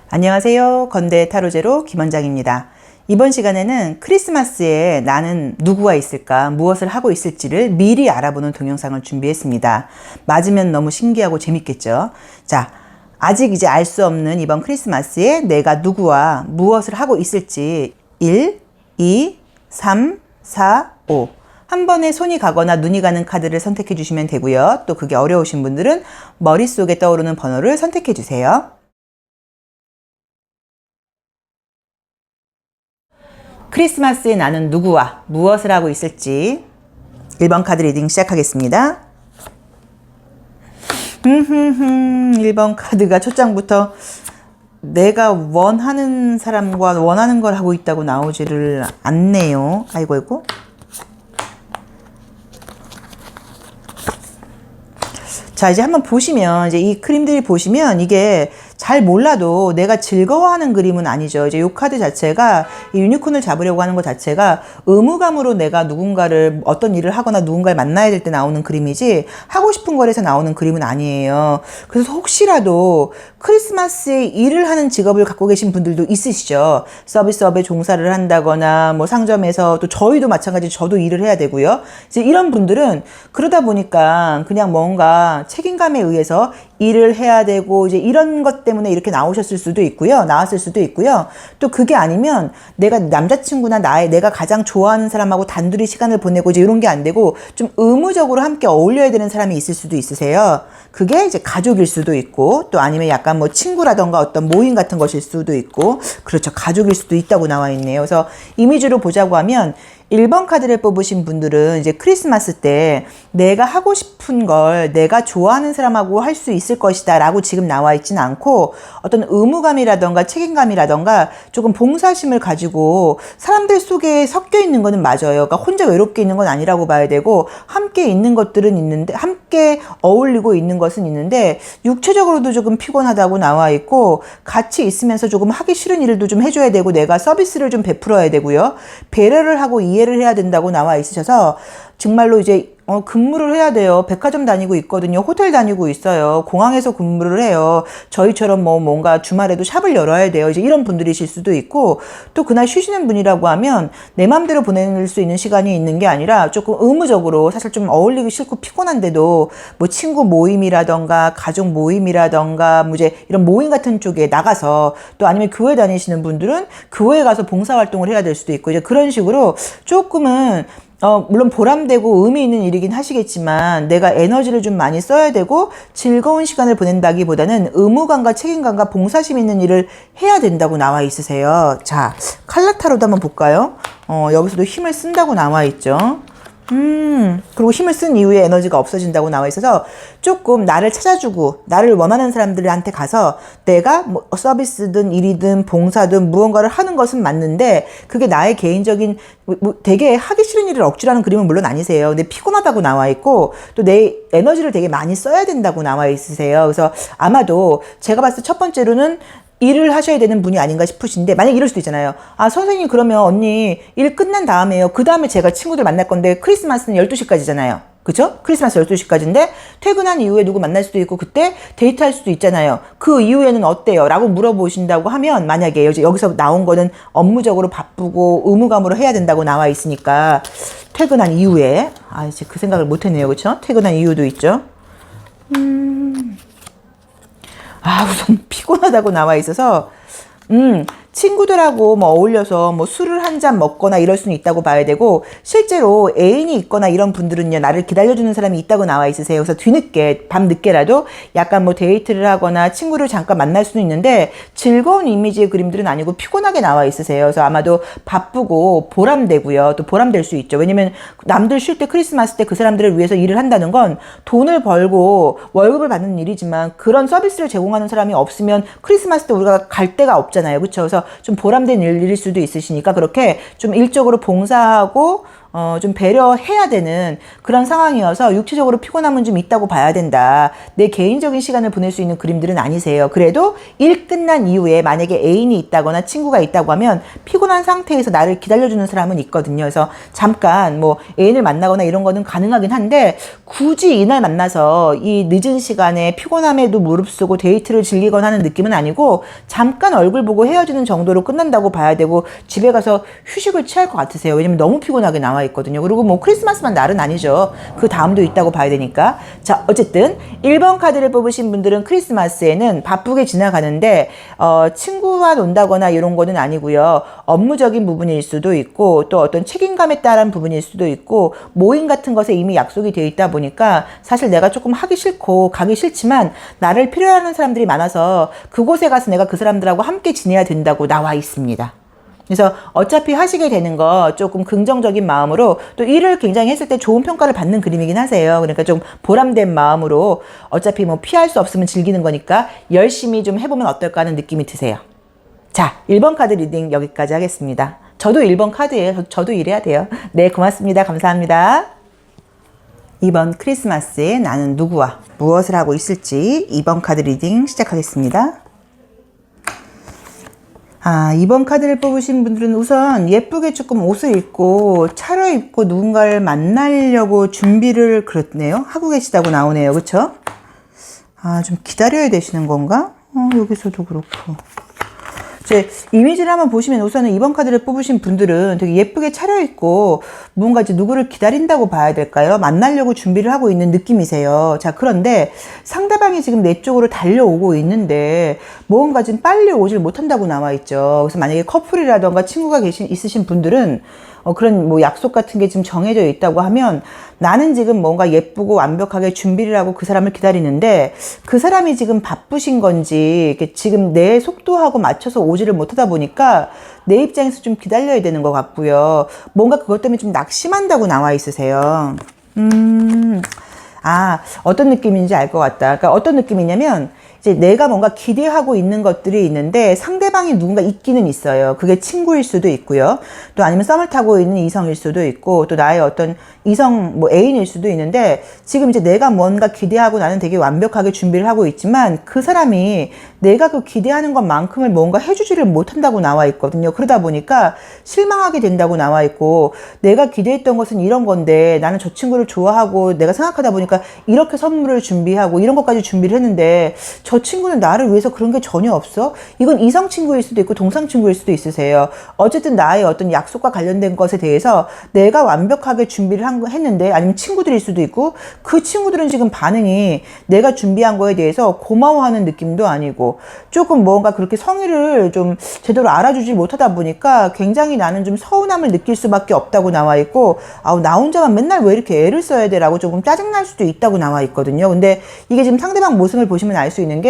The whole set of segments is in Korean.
안녕하세요. 건대 타로제로 김원장입니다. 이번 시간에는 크리스마스에 나는 누구와 있을까, 무엇을 하고 있을지를 미리 알아보는 동영상을 준비했습니다. 맞으면 너무 신기하고 재밌겠죠? 자, 아직 이제 알 수 없는 이번 크리스마스에 내가 누구와 무엇을 하고 있을지 1, 2, 3, 4, 5 한 번에 손이 가거나 눈이 가는 카드를 선택해 주시면 되고요. 또 그게 어려우신 분들은 머릿속에 떠오르는 번호를 선택해 주세요. 크리스마스에 나는 누구와 무엇을 하고 있을지 1번 카드 리딩 시작하겠습니다. 1번 카드가 첫 장부터 내가 원하는 사람과 원하는 걸 하고 있다고 나오지를 않네요. 아이고. 자, 이제 한번 보시면, 이제 이 그림들이 보시면 이게 잘 몰라도 내가 즐거워하는 그림은 아니죠. 이제 이 카드 자체가 이 유니콘을 잡으려고 하는 것 자체가 의무감으로 내가 누군가를 어떤 일을 하거나 누군가를 만나야 될 때 나오는 그림이지 하고 싶은 거에서 나오는 그림은 아니에요. 그래서 혹시라도 크리스마스에 일을 하는 직업을 갖고 계신 분들도 있으시죠. 서비스업에 종사를 한다거나 뭐 상점에서 또 저희도 마찬가지 저도 일을 해야 되고요. 이제 이런 분들은 그러다 보니까 그냥 뭔가 책임감에 의해서 일을 해야 되고 이제 이런 것 때문에 이렇게 나왔을 수도 있고요. 또 그게 아니면 내가 남자친구나 내가 가장 좋아하는 사람하고 단둘이 시간을 보내고 이제 이런 게 안 되고 좀 의무적으로 함께 어울려야 되는 사람이 있을 수도 있으세요. 그게 이제 가족일 수도 있고 또 아니면 약간 뭐 친구라던가 어떤 모임 같은 것일 수도 있고 그렇죠. 가족일 수도 있다고 나와 있네요. 그래서 이미지로 보자고 하면 1번 카드를 뽑으신 분들은 이제 크리스마스 때 내가 하고 싶은 걸 내가 좋아하는 사람하고 할 수 있을 것이다 라고 지금 나와 있진 않고 어떤 의무감이라던가 책임감이라던가 조금 봉사심을 가지고 사람들 속에 섞여 있는 거는 맞아요. 그러니까 혼자 외롭게 있는 건 아니라고 봐야 되고 함께 있는 것들은 있는데 함께 어울리고 있는 것은 있는데 육체적으로도 조금 피곤하다고 나와 있고 같이 있으면서 조금 하기 싫은 일도 좀 해줘야 되고 내가 서비스를 좀 베풀어야 되고요. 배려를 하고 이해를 해야 된다고 나와 있으셔서 정말로 이제 근무를 해야 돼요. 백화점 다니고 있거든요. 호텔 다니고 있어요. 공항에서 근무를 해요. 저희처럼 뭔가 주말에도 샵을 열어야 돼요. 이제 이런 분들이실 수도 있고 또 그날 쉬시는 분이라고 하면 내 맘대로 보낼 수 있는 시간이 있는 게 아니라 조금 의무적으로 사실 좀 어울리기 싫고 피곤한데도 뭐 친구 모임이라던가 가족 모임이라던가 뭐 이제 이런 모임 같은 쪽에 나가서 또 아니면 교회 다니시는 분들은 교회에 가서 봉사활동을 해야 될 수도 있고 이제 그런 식으로 조금은 물론 보람되고 의미 있는 일이긴 하시겠지만 내가 에너지를 좀 많이 써야 되고 즐거운 시간을 보낸다기보다는 의무감과 책임감과 봉사심 있는 일을 해야 된다고 나와 있으세요. 자, 칼라타로도 한번 볼까요? 여기서도 힘을 쓴다고 나와 있죠. 그리고 힘을 쓴 이후에 에너지가 없어진다고 나와 있어서 조금 나를 찾아주고 나를 원하는 사람들한테 가서 내가 뭐 서비스든 일이든 봉사든 무언가를 하는 것은 맞는데 그게 나의 개인적인 되게 하기 싫은 일을 억지로 하는 그림은 물론 아니세요. 근데 피곤하다고 나와 있고 또 내 에너지를 되게 많이 써야 된다고 나와 있으세요. 그래서 아마도 제가 봤을 때 첫 번째로는 일을 하셔야 되는 분이 아닌가 싶으신데 만약 이럴 수도 있잖아요. 아 선생님 그러면 언니 일 끝난 다음에요. 그 다음에 제가 친구들 만날 건데 크리스마스는 12시까지잖아요. 그죠? 크리스마스 12시까지인데 퇴근한 이후에 누구 만날 수도 있고 그때 데이트할 수도 있잖아요. 그 이후에는 어때요? 라고 물어보신다고 하면 만약에 여기서 나온 거는 업무적으로 바쁘고 의무감으로 해야 된다고 나와 있으니까 퇴근한 이후에 이제 그 생각을 못 했네요. 그쵸? 퇴근한 이유도 있죠. 우선 피곤하다고 나와 있어서 친구들하고 어울려서 술을 한 잔 먹거나 이럴 수는 있다고 봐야 되고 실제로 애인이 있거나 이런 분들은요 나를 기다려주는 사람이 있다고 나와 있으세요. 그래서 뒤늦게 밤늦게라도 약간 데이트를 하거나 친구를 잠깐 만날 수는 있는데 즐거운 이미지의 그림들은 아니고 피곤하게 나와 있으세요. 그래서 아마도 바쁘고 보람되고요. 또 보람될 수 있죠. 왜냐면 남들 쉴 때 크리스마스 때 그 사람들을 위해서 일을 한다는 건 돈을 벌고 월급을 받는 일이지만 그런 서비스를 제공하는 사람이 없으면 크리스마스 때 우리가 갈 데가 없잖아요. 그렇죠? 그래서 좀 보람된 일일 수도 있으시니까 그렇게 좀 일적으로 봉사하고 좀 배려해야 되는 그런 상황이어서 육체적으로 피곤함은 좀 있다고 봐야 된다. 내 개인적인 시간을 보낼 수 있는 그림들은 아니세요. 그래도 일 끝난 이후에 만약에 애인이 있다거나 친구가 있다고 하면 피곤한 상태에서 나를 기다려주는 사람은 있거든요. 그래서 잠깐 뭐 애인을 만나거나 이런 거는 가능하긴 한데 굳이 이날 만나서 이 늦은 시간에 피곤함에도 무릅쓰고 데이트를 즐기거나 하는 느낌은 아니고 잠깐 얼굴 보고 헤어지는 정도로 끝난다고 봐야 되고 집에 가서 휴식을 취할 것 같으세요. 왜냐면 너무 피곤하게 나와 있거든요. 그리고 뭐 크리스마스만 날은 아니죠. 그 다음도 있다고 봐야 되니까. 자, 어쨌든 1번 카드를 뽑으신 분들은 크리스마스에는 바쁘게 지나가는데 친구와 논다거나 이런 거는 아니고요. 업무적인 부분일 수도 있고 또 어떤 책임감에 따른 부분일 수도 있고 모임 같은 것에 이미 약속이 되어 있다 보니까 사실 내가 조금 하기 싫고 가기 싫지만 나를 필요하는 사람들이 많아서 그곳에 가서 내가 그 사람들하고 함께 지내야 된다고 나와 있습니다. 그래서 어차피 하시게 되는 거 조금 긍정적인 마음으로 또 일을 굉장히 했을 때 좋은 평가를 받는 그림이긴 하세요. 그러니까 좀 보람된 마음으로 어차피 뭐 피할 수 없으면 즐기는 거니까 열심히 좀 해보면 어떨까 하는 느낌이 드세요. 자, 1번 카드 리딩 여기까지 하겠습니다. 저도 1번 카드예요. 저도 일해야 돼요. 네, 고맙습니다. 감사합니다. 이번 크리스마스에 나는 누구와 무엇을 하고 있을지 2번 카드 리딩 시작하겠습니다. 이번 카드를 뽑으신 분들은 우선 예쁘게 조금 옷을 입고 차려입고 누군가를 만나려고 준비를 그렇네요. 하고 계시다고 나오네요. 그쵸? 좀 기다려야 되시는 건가? 여기서도 그렇고. 이제 이미지를 한번 보시면 우선은 이번 카드를 뽑으신 분들은 되게 예쁘게 차려입고 뭔가 이제 누구를 기다린다고 봐야 될까요? 만나려고 준비를 하고 있는 느낌이세요. 자, 그런데 상대방이 지금 내 쪽으로 달려오고 있는데 뭔가 지금 빨리 오질 못한다고 나와 있죠. 그래서 만약에 커플이라던가 친구가 있으신 분들은 그런 뭐 약속 같은 게 지금 정해져 있다고 하면 나는 지금 뭔가 예쁘고 완벽하게 준비를 하고 그 사람을 기다리는데 그 사람이 지금 바쁘신 건지 지금 내 속도하고 맞춰서 오지를 못하다 보니까 내 입장에서 좀 기다려야 되는 것 같고요. 뭔가 그것 때문에 좀 낙심한다고 나와 있으세요. 어떤 느낌인지 알 것 같다. 그러니까 어떤 느낌이냐면 이제 내가 뭔가 기대하고 있는 것들이 있는데 상대방이 누군가 있기는 있어요. 그게 친구일 수도 있고요. 또 아니면 썸을 타고 있는 이성일 수도 있고 또 나의 어떤 이성 뭐 애인일 수도 있는데 지금 이제 내가 뭔가 기대하고 나는 되게 완벽하게 준비를 하고 있지만 그 사람이 내가 그 기대하는 것만큼을 뭔가 해주지를 못한다고 나와 있거든요. 그러다 보니까 실망하게 된다고 나와 있고 내가 기대했던 것은 이런 건데 나는 저 친구를 좋아하고 내가 생각하다 보니까 이렇게 선물을 준비하고 이런 것까지 준비를 했는데 저 친구는 나를 위해서 그런 게 전혀 없어? 이건 이성 친구일 수도 있고 동성 친구일 수도 있으세요. 어쨌든 나의 어떤 약속과 관련된 것에 대해서 내가 완벽하게 준비를 했는데 아니면 친구들일 수도 있고 그 친구들은 지금 반응이 내가 준비한 거에 대해서 고마워하는 느낌도 아니고 조금 뭔가 그렇게 성의를 좀 제대로 알아주지 못하다 보니까 굉장히 나는 좀 서운함을 느낄 수밖에 없다고 나와 있고 나 혼자만 맨날 왜 이렇게 애를 써야 돼 라고 조금 짜증날 수도 있다고 나와 있거든요. 근데 이게 지금 상대방 모습을 보시면 알 수 있는 게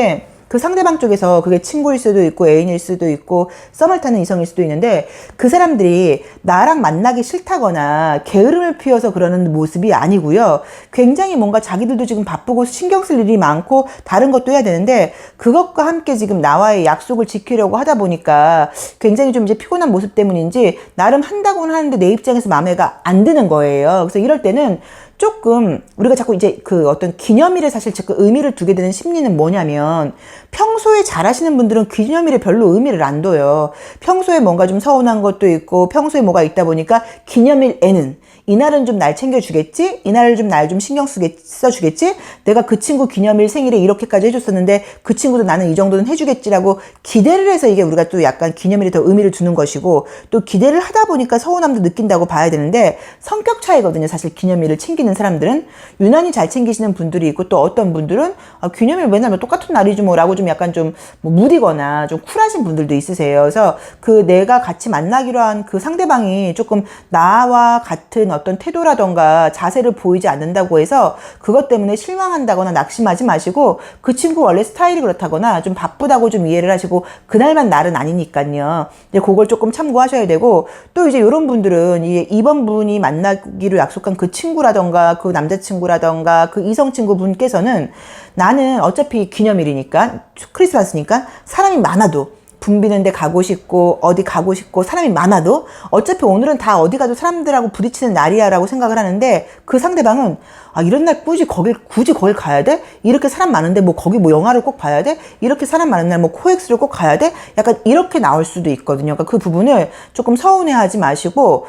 그 상대방 쪽에서 그게 친구일 수도 있고 애인일 수도 있고 썸을 타는 이성일 수도 있는데 그 사람들이 나랑 만나기 싫다거나 게으름을 피워서 그러는 모습이 아니고요. 굉장히 뭔가 자기들도 지금 바쁘고 신경 쓸 일이 많고 다른 것도 해야 되는데 그것과 함께 지금 나와의 약속을 지키려고 하다 보니까 굉장히 좀 이제 피곤한 모습 때문인지 나름 한다고는 하는데 내 입장에서 마음에가 안 드는 거예요. 그래서 이럴 때는 조금 우리가 자꾸 이제 그 어떤 기념일에 사실 자꾸 의미를 두게 되는 심리는 뭐냐면 평소에 잘하시는 분들은 기념일에 별로 의미를 안 둬요. 평소에 뭔가 좀 서운한 것도 있고 평소에 뭐가 있다 보니까 기념일에는 이날은 좀 날 챙겨주겠지? 이날을 좀 날 좀 신경 써주겠지? 내가 그 친구 기념일 생일에 이렇게까지 해줬었는데 그 친구도 나는 이 정도는 해주겠지라고 기대를 해서 이게 우리가 또 약간 기념일에 더 의미를 두는 것이고 또 기대를 하다 보니까 서운함도 느낀다고 봐야 되는데 성격 차이거든요. 사실 기념일을 챙기는 사람들은 유난히 잘 챙기시는 분들이 있고 또 어떤 분들은 기념일 맨날 뭐 똑같은 날이지 뭐라고 좀 약간 좀 뭐 무디거나 좀 쿨하신 분들도 있으세요. 그래서 그 내가 같이 만나기로 한 그 상대방이 조금 나와 같은 어떤 태도라던가 자세를 보이지 않는다고 해서 그것 때문에 실망한다거나 낙심하지 마시고 그 친구 원래 스타일이 그렇다거나 좀 바쁘다고 좀 이해를 하시고 그날만 날은 아니니까요. 이제 그걸 조금 참고하셔야 되고 또 이제 이런 분들은 이번 분이 만나기로 약속한 그 친구라던가 그 남자친구라던가 그 이성친구 분께서는 나는 어차피 기념일이니까 크리스마스니까 사람이 많아도 붐비는 데 가고 싶고 어디 가고 싶고 사람이 많아도 어차피 오늘은 다 어디 가도 사람들하고 부딪히는 날이야 라고 생각을 하는데 그 상대방은 아, 이런 날 굳이 거길 가야 돼? 이렇게 사람 많은데 뭐 거기 뭐 영화를 꼭 봐야 돼? 이렇게 사람 많은 날 뭐 코엑스를 꼭 가야 돼? 약간 이렇게 나올 수도 있거든요. 그러니까 그 부분을 조금 서운해하지 마시고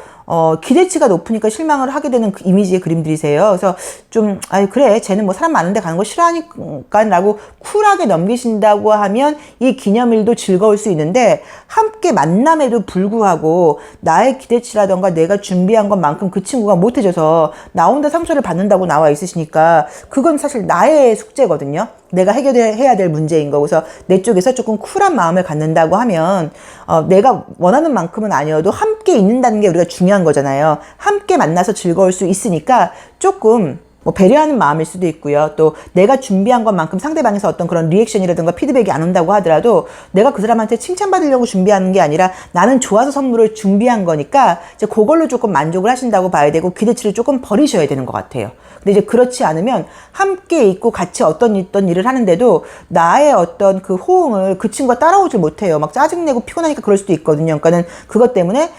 기대치가 높으니까 실망을 하게 되는 그 이미지의 그림들이세요. 그래서 좀, 아유, 그래. 쟤는 뭐 사람 많은데 가는 거 싫어하니까 라고 쿨하게 넘기신다고 하면 이 기념일도 즐거울 수 있는데 함께 만남에도 불구하고 나의 기대치라던가 내가 준비한 것만큼 그 친구가 못해줘서 나 혼자 상처를 받는다고 나와 있으시니까 그건 사실 나의 숙제거든요. 내가 해결해야 될 문제인 거. 그래서 내 쪽에서 조금 쿨한 마음을 갖는다고 하면 내가 원하는 만큼은 아니어도 함께 있는다는 게 우리가 중요한 거잖아요. 함께 만나서 즐거울 수 있으니까 조금 뭐 배려하는 마음일 수도 있고요. 또 내가 준비한 것만큼 상대방에서 어떤 그런 리액션이라든가 피드백이 안 온다고 하더라도 내가 그 사람한테 칭찬받으려고 준비하는 게 아니라 나는 좋아서 선물을 준비한 거니까 이제 그걸로 조금 만족을 하신다고 봐야 되고 기대치를 조금 버리셔야 되는 것 같아요. 근데 이제 그렇지 않으면 함께 있고 같이 어떤 일을 하는데도 나의 어떤 그 호응을 그 친구가 따라오질 못해요. 막 짜증내고 피곤하니까 그럴 수도 있거든요. 그러니까는 그것 때문에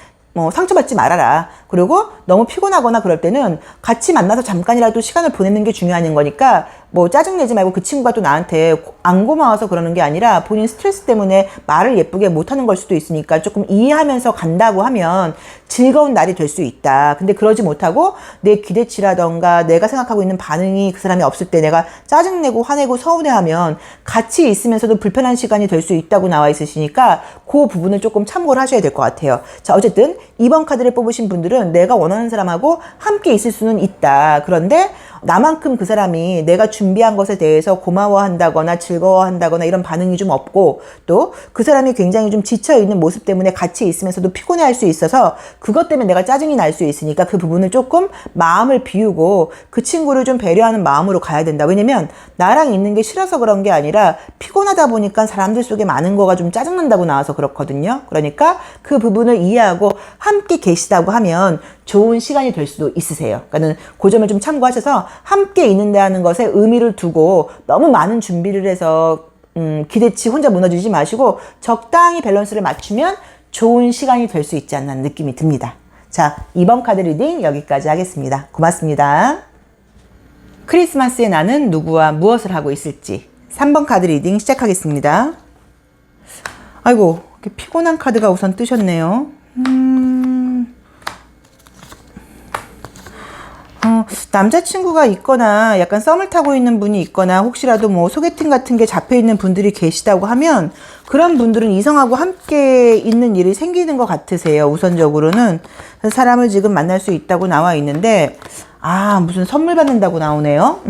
상처받지 말아라. 그리고 너무 피곤하거나 그럴 때는 같이 만나서 잠깐이라도 시간을 보내는 게 중요한 거니까 뭐 짜증내지 말고 그 친구가 또 나한테 안 고마워서 그러는 게 아니라 본인 스트레스 때문에 말을 예쁘게 못하는 걸 수도 있으니까 조금 이해하면서 간다고 하면 즐거운 날이 될 수 있다. 근데 그러지 못하고 내 기대치라던가 내가 생각하고 있는 반응이 그 사람이 없을 때 내가 짜증내고 화내고 서운해하면 같이 있으면서도 불편한 시간이 될 수 있다고 나와 있으시니까 그 부분을 조금 참고를 하셔야 될 것 같아요. 자, 어쨌든 2번 카드를 뽑으신 분들은 내가 원하는 사람하고 함께 있을 수는 있다. 그런데 나만큼 그 사람이 내가 준비한 것에 대해서 고마워한다거나 즐거워한다거나 이런 반응이 좀 없고 또 그 사람이 굉장히 좀 지쳐있는 모습 때문에 같이 있으면서도 피곤해할 수 있어서 그것 때문에 내가 짜증이 날 수 있으니까 그 부분을 조금 마음을 비우고 그 친구를 좀 배려하는 마음으로 가야 된다. 왜냐면 나랑 있는 게 싫어서 그런 게 아니라 피곤하다 보니까 사람들 속에 많은 거가 좀 짜증난다고 나와서 그렇거든요. 그러니까 그 부분을 이해하고 함께 계시다고 하면 좋은 시간이 될 수도 있으세요. 그러니까는 그 점을 좀 참고하셔서 함께 있는다는 것에 의미를 두고 너무 많은 준비를 해서 기대치 혼자 무너지지 마시고 적당히 밸런스를 맞추면 좋은 시간이 될 수 있지 않나 느낌이 듭니다. 자, 2번 카드 리딩 여기까지 하겠습니다. 고맙습니다. 크리스마스에 나는 누구와 무엇을 하고 있을지 3번 카드 리딩 시작하겠습니다. 아이고, 이렇게 피곤한 카드가 우선 뜨셨네요. 남자친구가 있거나 약간 썸을 타고 있는 분이 있거나 혹시라도 뭐 소개팅 같은 게 잡혀 있는 분들이 계시다고 하면 그런 분들은 이성하고 함께 있는 일이 생기는 것 같으세요. 우선적으로는 사람을 지금 만날 수 있다고 나와 있는데 무슨 선물 받는다고 나오네요.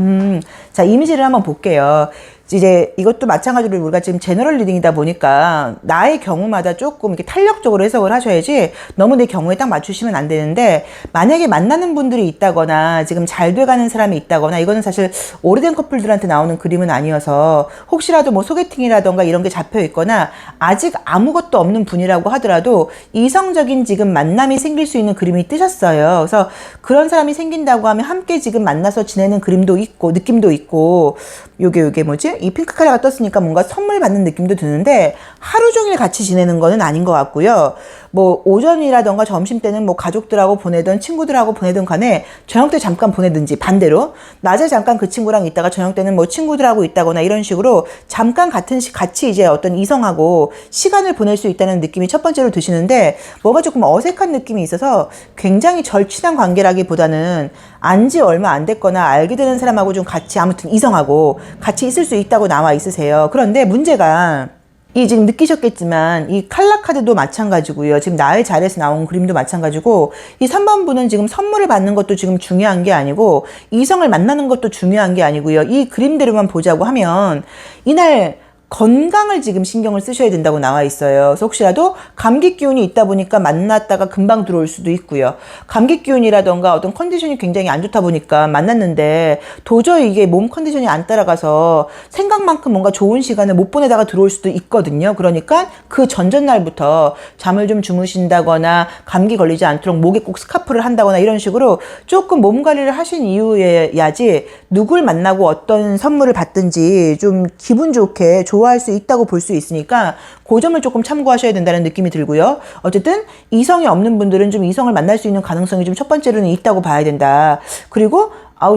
자, 이미지를 한번 볼게요. 이제 이것도 마찬가지로 우리가 지금 제너럴 리딩이다 보니까 나의 경우마다 조금 이렇게 탄력적으로 해석을 하셔야지 너무 내 경우에 딱 맞추시면 안 되는데 만약에 만나는 분들이 있다거나 지금 잘 돼가는 사람이 있다거나 이거는 사실 오래된 커플들한테 나오는 그림은 아니어서 혹시라도 뭐 소개팅이라던가 이런 게 잡혀 있거나 아직 아무것도 없는 분이라고 하더라도 이성적인 지금 만남이 생길 수 있는 그림이 뜨셨어요. 그래서 그런 사람이 생긴다고 하면 함께 지금 만나서 지내는 그림도 있고 느낌도 있고 요게 뭐지? 이 핑크 카라가 떴으니까 뭔가 선물 받는 느낌도 드는데 하루 종일 같이 지내는 거는 아닌 것 같고요. 뭐 오전이라던가 점심 때는 뭐 가족들하고 보내든 친구들하고 보내든 간에 저녁 때 잠깐 보내든지 반대로 낮에 잠깐 그 친구랑 있다가 저녁 때는 뭐 친구들하고 있다거나 이런 식으로 잠깐 같이 이제 어떤 이성하고 시간을 보낼 수 있다는 느낌이 첫 번째로 드시는데 뭐가 조금 어색한 느낌이 있어서 굉장히 절친한 관계라기보다는 안지 얼마 안 됐거나 알게 되는 사람하고 좀 같이 아무튼 이성하고 같이 있을 수 있다고 나와 있으세요. 그런데 문제가 이 지금 느끼셨겠지만 이 칼라 카드도 마찬가지고요. 지금 나의 자리에서 나온 그림도 마찬가지고 이 3번 분은 지금 선물을 받는 것도 지금 중요한 게 아니고 이성을 만나는 것도 중요한 게 아니고요. 이 그림대로만 보자고 하면 이날 건강을 지금 신경을 쓰셔야 된다고 나와 있어요. 그래서 혹시라도 감기 기운이 있다 보니까 만났다가 금방 들어올 수도 있고요. 감기 기운이라던가 어떤 컨디션이 굉장히 안 좋다 보니까 만났는데 도저히 이게 몸 컨디션이 안 따라가서 생각만큼 뭔가 좋은 시간을 못 보내다가 들어올 수도 있거든요. 그러니까 그 전전날부터 잠을 좀 주무신다거나 감기 걸리지 않도록 목에 꼭 스카프를 한다거나 이런 식으로 조금 몸 관리를 하신 이후에야지 누굴 만나고 어떤 선물을 받든지 좀 기분 좋게 좋은 좋아할 수 있다고 볼 수 있으니까 그 점을 조금 참고하셔야 된다는 느낌이 들고요. 어쨌든 이성이 없는 분들은 좀 이성을 만날 수 있는 가능성이 좀 첫 번째로는 있다고 봐야 된다. 그리고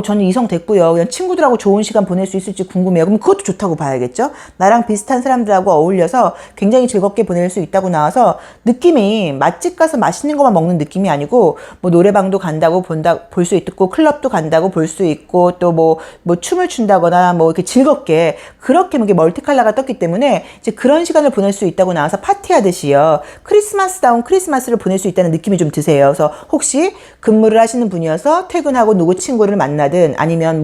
저는 이성 됐고요. 그냥 친구들하고 좋은 시간 보낼 수 있을지 궁금해요. 그럼 그것도 좋다고 봐야겠죠? 나랑 비슷한 사람들하고 어울려서 굉장히 즐겁게 보낼 수 있다고 나와서 느낌이 맛집 가서 맛있는 것만 먹는 느낌이 아니고 뭐 노래방도 간다고 볼 수 있고 클럽도 간다고 볼 수 있고 또 뭐 춤을 춘다거나 뭐 이렇게 즐겁게 그렇게 이렇게 멀티컬러가 떴기 때문에 이제 그런 시간을 보낼 수 있다고 나와서 파티하듯이요. 크리스마스다운 크리스마스를 보낼 수 있다는 느낌이 좀 드세요. 그래서 혹시 근무를 하시는 분이어서 퇴근하고 누구 친구를 만나든 아니면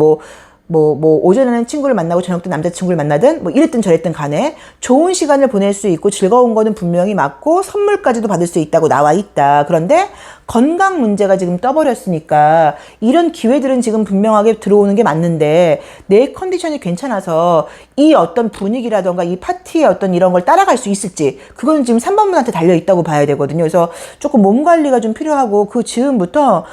오전에는 친구를 만나고 저녁 때 남자친구를 만나든 뭐 이랬든 저랬든 간에 좋은 시간을 보낼 수 있고 즐거운 거는 분명히 맞고 선물까지도 받을 수 있다고 나와 있다. 그런데 건강 문제가 지금 떠버렸으니까 이런 기회들은 지금 분명하게 들어오는 게 맞는데 내 컨디션이 괜찮아서 이 어떤 분위기라던가 이 파티의 어떤 이런 걸 따라갈 수 있을지 그건 지금 3번 분한테 달려 있다고 봐야 되거든요. 그래서 조금 몸 관리가 좀 필요하고 그 즈음부터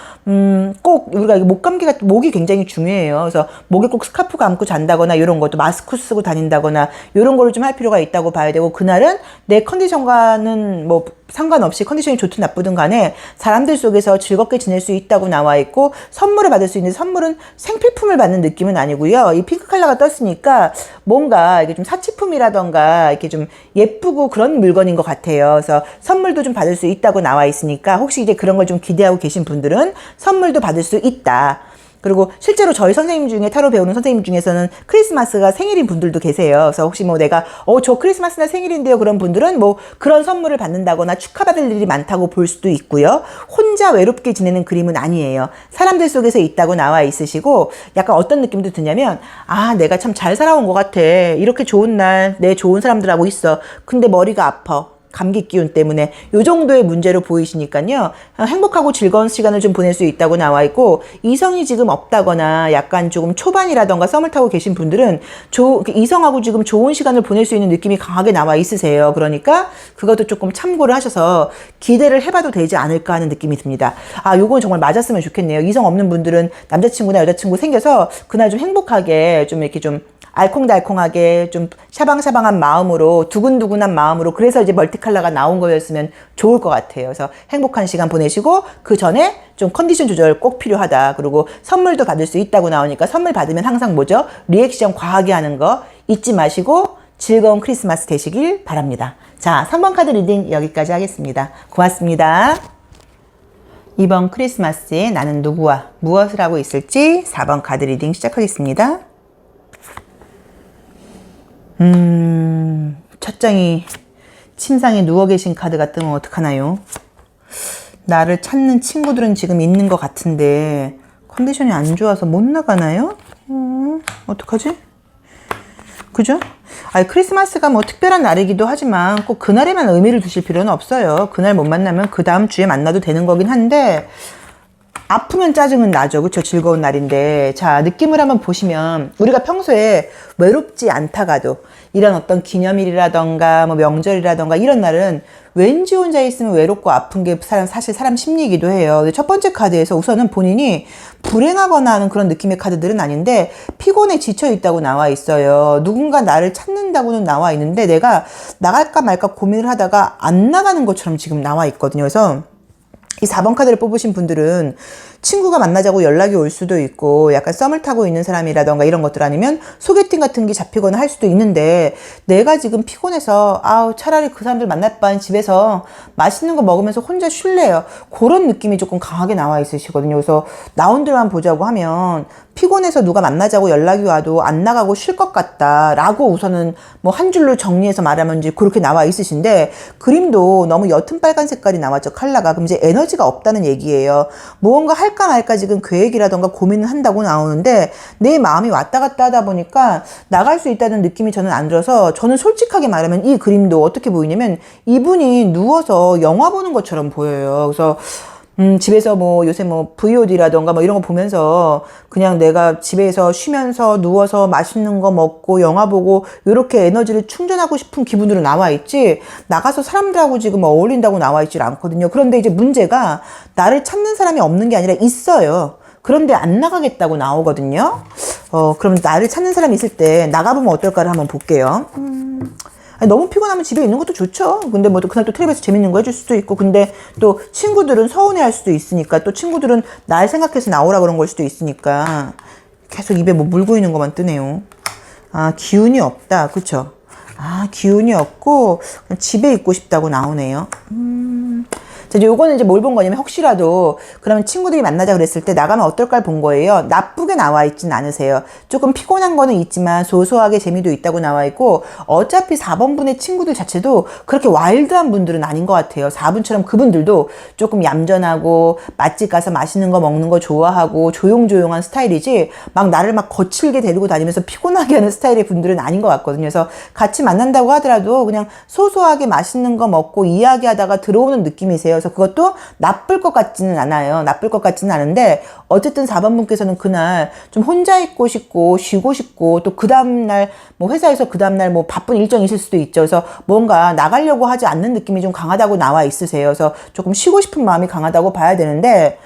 꼭 우리가 목이 굉장히 중요해요. 그래서 목에 꼭 스카프 감고 잔다거나 이런 것도 마스크 쓰고 다닌다거나 이런 거를 좀 할 필요가 있다고 봐야 되고 그날은 내 컨디션과는 뭐 상관없이 컨디션이 좋든 나쁘든 간에 사람들 속에서 즐겁게 지낼 수 있다고 나와 있고 선물을 받을 수 있는 선물은 생필품을 받는 느낌은 아니고요. 이 핑크 컬러가 떴으니까 뭔가 이게 좀 사치품이라던가 이렇게 좀 예쁘고 그런 물건인 것 같아요. 그래서 선물도 좀 받을 수 있다고 나와 있으니까 혹시 이제 그런 걸 좀 기대하고 계신 분들은 선물도 받을 수 있다. 그리고 실제로 저희 선생님 중에 타로 배우는 선생님 중에서는 크리스마스가 생일인 분들도 계세요. 그래서 혹시 뭐 내가 저 크리스마스나 생일인데요. 그런 분들은 뭐 그런 선물을 받는다거나 축하받을 일이 많다고 볼 수도 있고요. 혼자 외롭게 지내는 그림은 아니에요. 사람들 속에서 있다고 나와 있으시고 약간 어떤 느낌도 드냐면 내가 참 잘 살아온 것 같아. 이렇게 좋은 날 내 좋은 사람들하고 있어. 근데 머리가 아파. 감기 기운 때문에 요 정도의 문제로 보이시니까요. 행복하고 즐거운 시간을 좀 보낼 수 있다고 나와 있고 이성이 지금 없다거나 약간 조금 초반이라던가 썸을 타고 계신 분들은 이성하고 지금 좋은 시간을 보낼 수 있는 느낌이 강하게 나와 있으세요. 그러니까 그것도 조금 참고를 하셔서 기대를 해봐도 되지 않을까 하는 느낌이 듭니다. 요건 정말 맞았으면 좋겠네요. 이성 없는 분들은 남자친구나 여자친구 생겨서 그날 좀 행복하게 좀 이렇게 좀 알콩달콩하게 좀 샤방샤방한 마음으로 두근두근한 마음으로 그래서 이제 멀티컬러가 나온 거였으면 좋을 것 같아요. 그래서 행복한 시간 보내시고 그 전에 좀 컨디션 조절 꼭 필요하다. 그리고 선물도 받을 수 있다고 나오니까 선물 받으면 항상 뭐죠? 리액션 과하게 하는 거 잊지 마시고 즐거운 크리스마스 되시길 바랍니다. 자, 3번 카드 리딩 여기까지 하겠습니다. 고맙습니다. 이번 크리스마스에 나는 누구와 무엇을 하고 있을지 4번 카드 리딩 시작하겠습니다. 첫 장이 침상에 누워 계신 카드가 뜨면 어떡하나요? 나를 찾는 친구들은 지금 있는 것 같은데 컨디션이 안 좋아서 못 나가나요? 어떡하지? 그죠? 크리스마스가 뭐 특별한 날이기도 하지만 꼭 그날에만 의미를 두실 필요는 없어요. 그날 못 만나면 그 다음 주에 만나도 되는 거긴 한데 아프면 짜증은 나죠. 그렇죠? 즐거운 날인데. 자, 느낌을 한번 보시면 우리가 평소에 외롭지 않다가도 이런 어떤 기념일이라던가 뭐 명절이라던가 이런 날은 왠지 혼자 있으면 외롭고 아픈 게 사실 사람 심리이기도 해요. 근데 첫 번째 카드에서 우선은 본인이 불행하거나 하는 그런 느낌의 카드들은 아닌데 피곤해 지쳐 있다고 나와 있어요. 누군가 나를 찾는다고는 나와 있는데 내가 나갈까 말까 고민을 하다가 안 나가는 것처럼 지금 나와 있거든요. 그래서 이 4번 카드를 뽑으신 분들은 친구가 만나자고 연락이 올 수도 있고 약간 썸을 타고 있는 사람이라던가 이런 것들 아니면 소개팅 같은 게 잡히거나 할 수도 있는데 내가 지금 피곤해서 차라리 그 사람들 만날 바엔 집에서 맛있는 거 먹으면서 혼자 쉴래요. 그런 느낌이 조금 강하게 나와 있으시거든요. 그래서 나온들만 보자고 하면 피곤해서 누가 만나자고 연락이 와도 안 나가고 쉴 것 같다라고 우선은 뭐 한 줄로 정리해서 말하면 이제 그렇게 나와 있으신데 그림도 너무 옅은 빨간 색깔이 나왔죠. 컬러가. 그럼 이제 에너지가 없다는 얘기예요. 무언가 할까 말까 지금 계획이라던가 고민을 한다고 나오는데 내 마음이 왔다 갔다 하다 보니까 나갈 수 있다는 느낌이 저는 안 들어서 저는 솔직하게 말하면 이 그림도 어떻게 보이냐면 이분이 누워서 영화 보는 것처럼 보여요. 그래서 집에서 뭐 요새 뭐 VOD라던가 뭐 이런 거 보면서 그냥 내가 집에서 쉬면서 누워서 맛있는 거 먹고 영화 보고 요렇게 에너지를 충전하고 싶은 기분으로 나와 있지 나가서 사람들하고 지금 어울린다고 나와 있질 않거든요. 그런데 이제 문제가 나를 찾는 사람이 없는 게 아니라 있어요. 그런데 안 나가겠다고 나오거든요. 그럼 나를 찾는 사람이 있을 때 나가보면 어떨까를 한번 볼게요. 아니, 너무 피곤하면 집에 있는 것도 좋죠. 근데 뭐 또 그날 또 텔레비에서 재밌는 거 해줄 수도 있고, 근데 또 친구들은 서운해할 수도 있으니까, 또 친구들은 날 생각해서 나오라 그런 걸 수도 있으니까 계속 입에 뭐 물고 있는 것만 뜨네요. 아, 기운이 없다. 그쵸? 아, 기운이 없고 그냥 집에 있고 싶다고 나오네요. 자, 이제 요거는 이제 뭘 본 거냐면, 혹시라도 그러면 친구들이 만나자 그랬을 때 나가면 어떨까를 본 거예요. 나쁘게 나와 있진 않으세요. 조금 피곤한 거는 있지만 소소하게 재미도 있다고 나와 있고, 어차피 4번 분의 친구들 자체도 그렇게 와일드한 분들은 아닌 것 같아요. 4분처럼 그분들도 조금 얌전하고 맛집 가서 맛있는 거 먹는 거 좋아하고 조용조용한 스타일이지, 막 나를 막 거칠게 데리고 다니면서 피곤하게 하는 스타일의 분들은 아닌 것 같거든요. 그래서 같이 만난다고 하더라도 그냥 소소하게 맛있는 거 먹고 이야기하다가 들어오는 느낌이세요. 그래서 그것도 나쁠 것 같지는 않아요. 나쁠 것 같지는 않은데, 어쨌든 4번 분께서는 그날 좀 혼자 있고 싶고 쉬고 싶고, 또 그 다음날 뭐 회사에서 그 다음날 뭐 바쁜 일정이 있을 수도 있죠. 그래서 뭔가 나가려고 하지 않는 느낌이 좀 강하다고 나와 있으세요. 그래서 조금 쉬고 싶은 마음이 강하다고 봐야 되는데,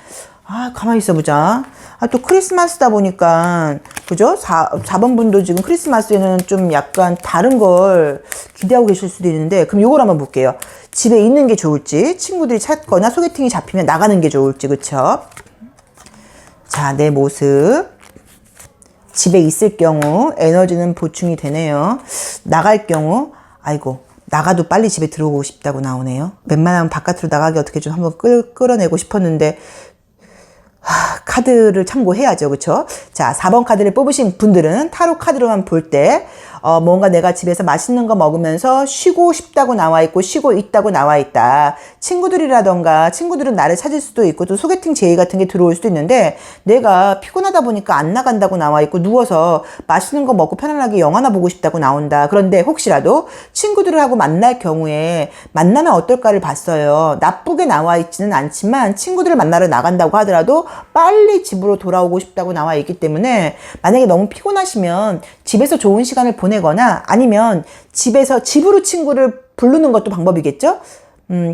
아, 가만히 있어 보자. 아, 또 크리스마스다 보니까, 그죠? 4번 분도 지금 크리스마스에는 좀 약간 다른 걸 기대하고 계실 수도 있는데, 그럼 요걸 한번 볼게요. 집에 있는 게 좋을지, 친구들이 찾거나 소개팅이 잡히면 나가는 게 좋을지, 그쵸? 자, 내 모습. 집에 있을 경우 에너지는 보충이 되네요. 나갈 경우, 아이고, 나가도 빨리 집에 들어오고 싶다고 나오네요. 웬만하면 바깥으로 나가기 어떻게 좀 한번 끌어내고 싶었는데, 카드를 참고해야죠. 그쵸? 자, 4번 카드를 뽑으신 분들은 타로 카드로만 볼 때, 뭔가 내가 집에서 맛있는 거 먹으면서 쉬고 싶다고 나와 있고, 쉬고 있다고 나와 있다. 친구들이라던가, 친구들은 나를 찾을 수도 있고, 또 소개팅 제의 같은 게 들어올 수도 있는데, 내가 피곤하다 보니까 안 나간다고 나와 있고, 누워서 맛있는 거 먹고 편안하게 영화나 보고 싶다고 나온다. 그런데 혹시라도 친구들을 하고 만날 경우에 만나면 어떨까를 봤어요. 나쁘게 나와 있지는 않지만, 친구들을 만나러 나간다고 하더라도 빨리 집으로 돌아오고 싶다고 나와 있기 때문에, 만약에 너무 피곤하시면 집에서 좋은 시간을 보내거나, 아니면 집으로 친구를 부르는 것도 방법이겠죠?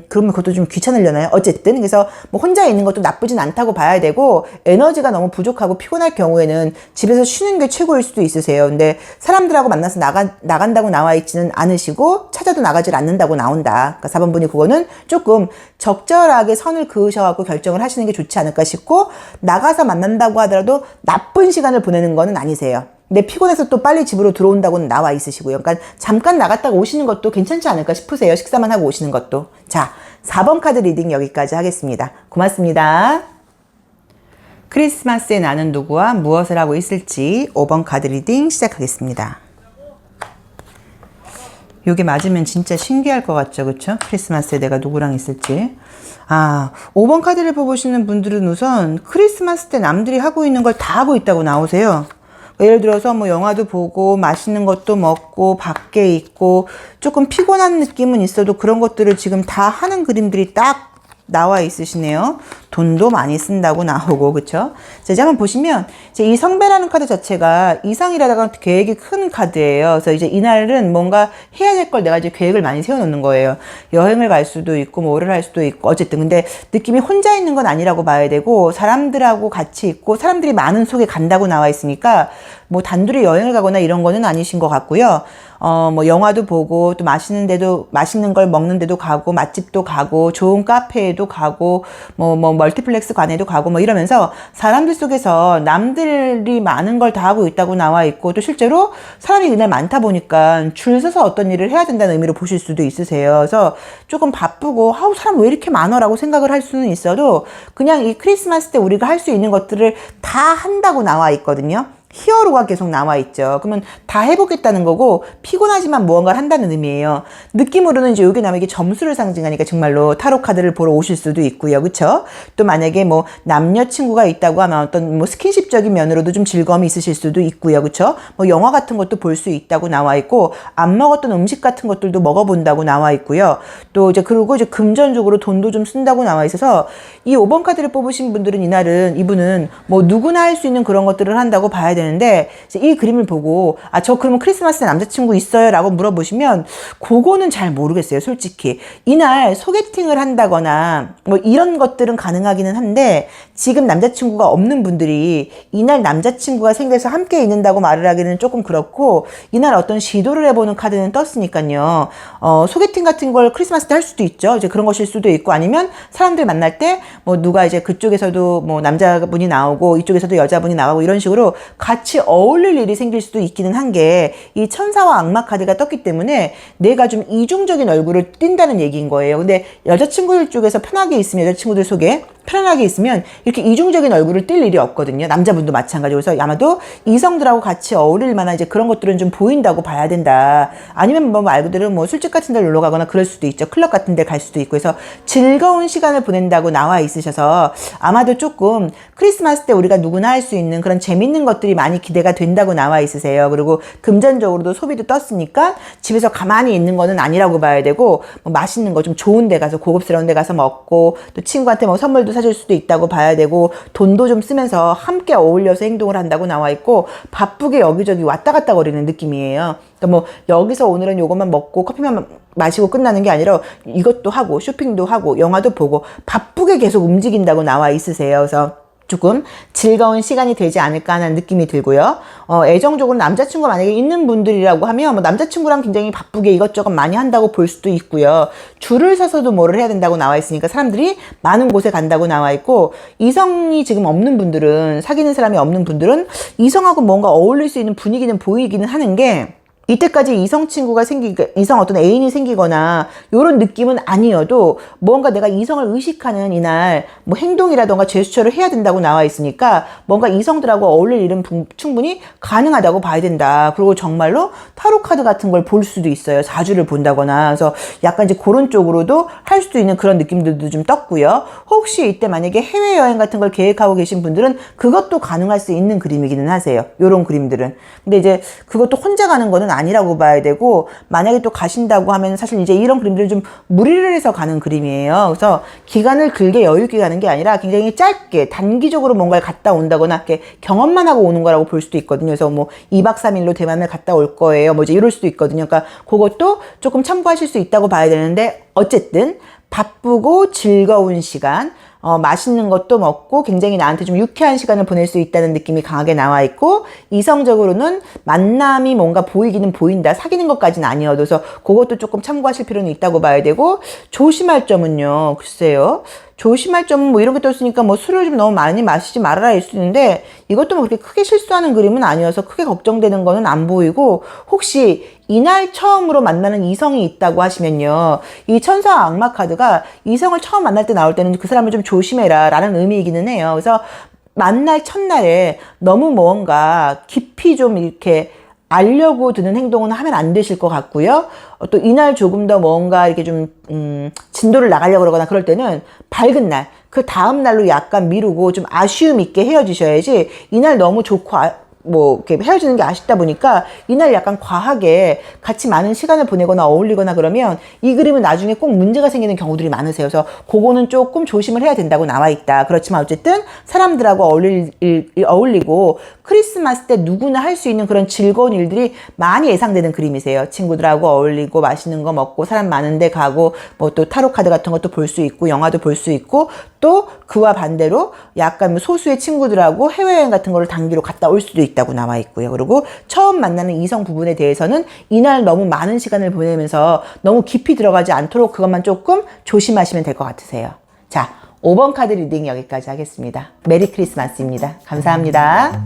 그러면 그것도 좀 귀찮으려나요? 어쨌든 그래서 뭐 혼자 있는 것도 나쁘진 않다고 봐야 되고, 에너지가 너무 부족하고 피곤할 경우에는 집에서 쉬는 게 최고일 수도 있으세요. 근데 사람들하고 만나서 나간다고 나와 있지는 않으시고, 찾아도 나가질 않는다고 나온다. 그러니까 4번 분이 그거는 조금 적절하게 선을 그으셔갖고 결정을 하시는 게 좋지 않을까 싶고, 나가서 만난다고 하더라도 나쁜 시간을 보내는 거는 아니세요. 근데 피곤해서 또 빨리 집으로 들어온다고는 나와 있으시고요. 그러니까 잠깐 나갔다가 오시는 것도 괜찮지 않을까 싶으세요. 식사만 하고 오시는 것도. 자, 4번 카드 리딩 여기까지 하겠습니다. 고맙습니다. 크리스마스에 나는 누구와 무엇을 하고 있을지 5번 카드 리딩 시작하겠습니다. 요게 맞으면 진짜 신기할 것 같죠? 그쵸? 크리스마스에 내가 누구랑 있을지. 아, 5번 카드를 뽑으시는 분들은 우선 크리스마스 때 남들이 하고 있는 걸 다 하고 있다고 나오세요. 예를 들어서 뭐 영화도 보고 맛있는 것도 먹고 밖에 있고, 조금 피곤한 느낌은 있어도 그런 것들을 지금 다 하는 그림들이 딱 나와 있으시네요. 돈도 많이 쓴다고 나오고, 그쵸? 자, 이제 한번 보시면, 이제 이 성배라는 카드 자체가 이상이라다가 계획이 큰 카드예요. 그래서 이제 이날은 뭔가 해야 될 걸 내가 이제 계획을 많이 세워놓는 거예요. 여행을 갈 수도 있고, 뭐를 할 수도 있고, 어쨌든. 근데 느낌이 혼자 있는 건 아니라고 봐야 되고, 사람들하고 같이 있고, 사람들이 많은 속에 간다고 나와 있으니까, 뭐 단둘이 여행을 가거나 이런 거는 아니신 것 같고요. 뭐 영화도 보고, 또 맛있는 걸 먹는 데도 가고, 맛집도 가고, 좋은 카페에도 가고, 뭐 멀티플렉스 관에도 가고, 뭐 이러면서 사람들 속에서 남들이 많은 걸 다 하고 있다고 나와 있고, 또 실제로 사람이 그날 많다 보니까 줄 서서 어떤 일을 해야 된다는 의미로 보실 수도 있으세요. 그래서 조금 바쁘고, 아우, 사람 왜 이렇게 많아라고 생각을 할 수는 있어도, 그냥 이 크리스마스 때 우리가 할 수 있는 것들을 다 한다고 나와 있거든요. 히어로가 계속 나와 있죠. 그러면 다 해보겠다는 거고, 피곤하지만 무언가를 한다는 의미예요. 느낌으로는 이제 요게 나면 이게 점수를 상징하니까 정말로 타로 카드를 보러 오실 수도 있고요. 그쵸? 또 만약에 뭐 남녀친구가 있다고 하면 어떤 뭐 스킨십적인 면으로도 좀 즐거움이 있으실 수도 있고요. 그쵸? 뭐 영화 같은 것도 볼 수 있다고 나와 있고, 안 먹었던 음식 같은 것들도 먹어본다고 나와 있고요. 또 이제 그리고 이제 금전적으로 돈도 좀 쓴다고 나와 있어서, 이 5번 카드를 뽑으신 분들은 이분은 뭐 누구나 할 수 있는 그런 것들을 한다고 봐야 되는 되는데 이제 이 그림을 보고 아, 저 그러면 크리스마스에 남자친구 있어요? 라고 물어보시면 그거는 잘 모르겠어요, 솔직히. 이날 소개팅을 한다거나 뭐 이런 것들은 가능하기는 한데 지금 남자친구가 없는 분들이 이날 남자친구가 생겨서 함께 있는다고 말을 하기는 조금 그렇고 이날 어떤 시도를 해보는 카드는 떴으니까요. 소개팅 같은 걸 크리스마스 때 할 수도 있죠. 이제 그런 것일 수도 있고 아니면 사람들 만날 때 뭐 누가 이제 그쪽에서도 뭐 남자분이 나오고 이쪽에서도 여자분이 나오고 이런 식으로 같이 어울릴 일이 생길 수도 있기는 한 게 이 천사와 악마 카드가 떴기 때문에 내가 좀 이중적인 얼굴을 띈다는 얘기인 거예요. 근데 여자친구들 쪽에서 편하게 있으면 여자친구들 속에 편안하게 있으면 이렇게 이중적인 얼굴을 띌 일이 없거든요. 남자분도 마찬가지로. 그래서 아마도 이성들하고 같이 어울릴 만한 이제 그런 것들은 좀 보인다고 봐야 된다. 아니면 뭐 말 그대로 뭐 술집 같은 데 놀러 가거나 그럴 수도 있죠. 클럽 같은 데 갈 수도 있고 해서 즐거운 시간을 보낸다고 나와 있으셔서 아마도 조금 크리스마스 때 우리가 누구나 할 수 있는 그런 재밌는 것들이 많이 기대가 된다고 나와 있으세요. 그리고 금전적으로도 소비도 떴으니까 집에서 가만히 있는 거는 아니라고 봐야 되고 뭐 맛있는 거 좀 좋은 데 가서 고급스러운 데 가서 먹고 또 친구한테 뭐 선물도 사줄 수도 있다고 봐야 되고 돈도 좀 쓰면서 함께 어울려서 행동을 한다고 나와 있고 바쁘게 여기저기 왔다 갔다 거리는 느낌이에요. 그러니까 뭐 여기서 오늘은 요것만 먹고 커피만 마시고 끝나는 게 아니라 이것도 하고 쇼핑도 하고 영화도 보고 바쁘게 계속 움직인다고 나와 있으세요. 그래서 조금 즐거운 시간이 되지 않을까 하는 느낌이 들고요. 애정적으로 남자친구가 만약에 있는 분들이라고 하면 뭐 남자친구랑 굉장히 바쁘게 이것저것 많이 한다고 볼 수도 있고요. 줄을 서서도 뭐를 해야 된다고 나와 있으니까 사람들이 많은 곳에 간다고 나와 있고 이성이 지금 없는 분들은 사귀는 사람이 없는 분들은 이성하고 뭔가 어울릴 수 있는 분위기는 보이기는 하는 게 이때까지 이성 어떤 애인이 생기거나 이런 느낌은 아니어도 뭔가 내가 이성을 의식하는 이날 뭐 행동이라던가 제스처를 해야 된다고 나와 있으니까 뭔가 이성들하고 어울릴 일은 충분히 가능하다고 봐야 된다. 그리고 정말로 타로 카드 같은 걸 볼 수도 있어요. 사주를 본다거나. 그래서 약간 이제 그런 쪽으로도 할 수도 있는 그런 느낌들도 좀 떴고요. 혹시 이때 만약에 해외여행 같은 걸 계획하고 계신 분들은 그것도 가능할 수 있는 그림이기는 하세요. 요런 그림들은. 근데 이제 그것도 혼자 가는 거는 아니라고 봐야 되고 만약에 또 가신다고 하면 사실 이제 이런 그림들은 좀 무리를 해서 가는 그림이에요. 그래서 기간을 길게 여유 있게 가는 게 아니라 굉장히 짧게 단기적으로 뭔가를 갔다 온다거나 이렇게 경험만 하고 오는 거라고 볼 수도 있거든요. 그래서 뭐 2박 3일로 대만을 갔다 올 거예요. 뭐 이제 이럴 수도 있거든요. 그러니까 그것도 조금 참고하실 수 있다고 봐야 되는데 어쨌든 바쁘고 즐거운 시간 맛있는 것도 먹고 굉장히 나한테 좀 유쾌한 시간을 보낼 수 있다는 느낌이 강하게 나와 있고 이성적으로는 만남이 뭔가 보이기는 보인다. 사귀는 것까지는 아니어도 그래서 그것도 조금 참고하실 필요는 있다고 봐야 되고 조심할 점은요. 글쎄요. 조심할 점은 뭐 이런 게 떴으니까 뭐 술을 좀 너무 많이 마시지 말아라 일 수 있는데 이것도 뭐 그렇게 크게 실수하는 그림은 아니어서 크게 걱정되는 거는 안 보이고 혹시 이날 처음으로 만나는 이성이 있다고 하시면요. 이 천사와 악마 카드가 이성을 처음 만날 때 나올 때는 그 사람을 좀 조심해라 라는 의미이기는 해요. 그래서 만날 첫날에 너무 뭔가 깊이 좀 이렇게 알려고 드는 행동은 하면 안 되실 것 같고요. 또 이날 조금 더 뭔가 이렇게 좀 진도를 나가려고 그러거나 그럴 때는 밝은 날, 그 다음 날로 약간 미루고 좀 아쉬움 있게 헤어지셔야지 이날 너무 좋고 뭐 이렇게 헤어지는 게 아쉽다 보니까 이날 약간 과하게 같이 많은 시간을 보내거나 어울리거나 그러면 이 그림은 나중에 꼭 문제가 생기는 경우들이 많으세요. 그래서 그거는 조금 조심을 해야 된다고 나와 있다. 그렇지만 어쨌든 사람들하고 어울리고 크리스마스 때 누구나 할 수 있는 그런 즐거운 일들이 많이 예상되는 그림이세요. 친구들하고 어울리고 맛있는 거 먹고 사람 많은 데 가고 뭐 또 타로 카드 같은 것도 볼 수 있고 영화도 볼 수 있고 또 그와 반대로 약간 뭐 소수의 친구들하고 해외여행 같은 거를 단기로 갔다 올 수도 있다고 나와 있고요. 그리고 처음 만나는 이성 부분에 대해서는 이날 너무 많은 시간을 보내면서 너무 깊이 들어가지 않도록 그것만 조금 조심하시면 될 것 같으세요. 자, 5번 카드 리딩 여기까지 하겠습니다. 메리 크리스마스입니다. 감사합니다.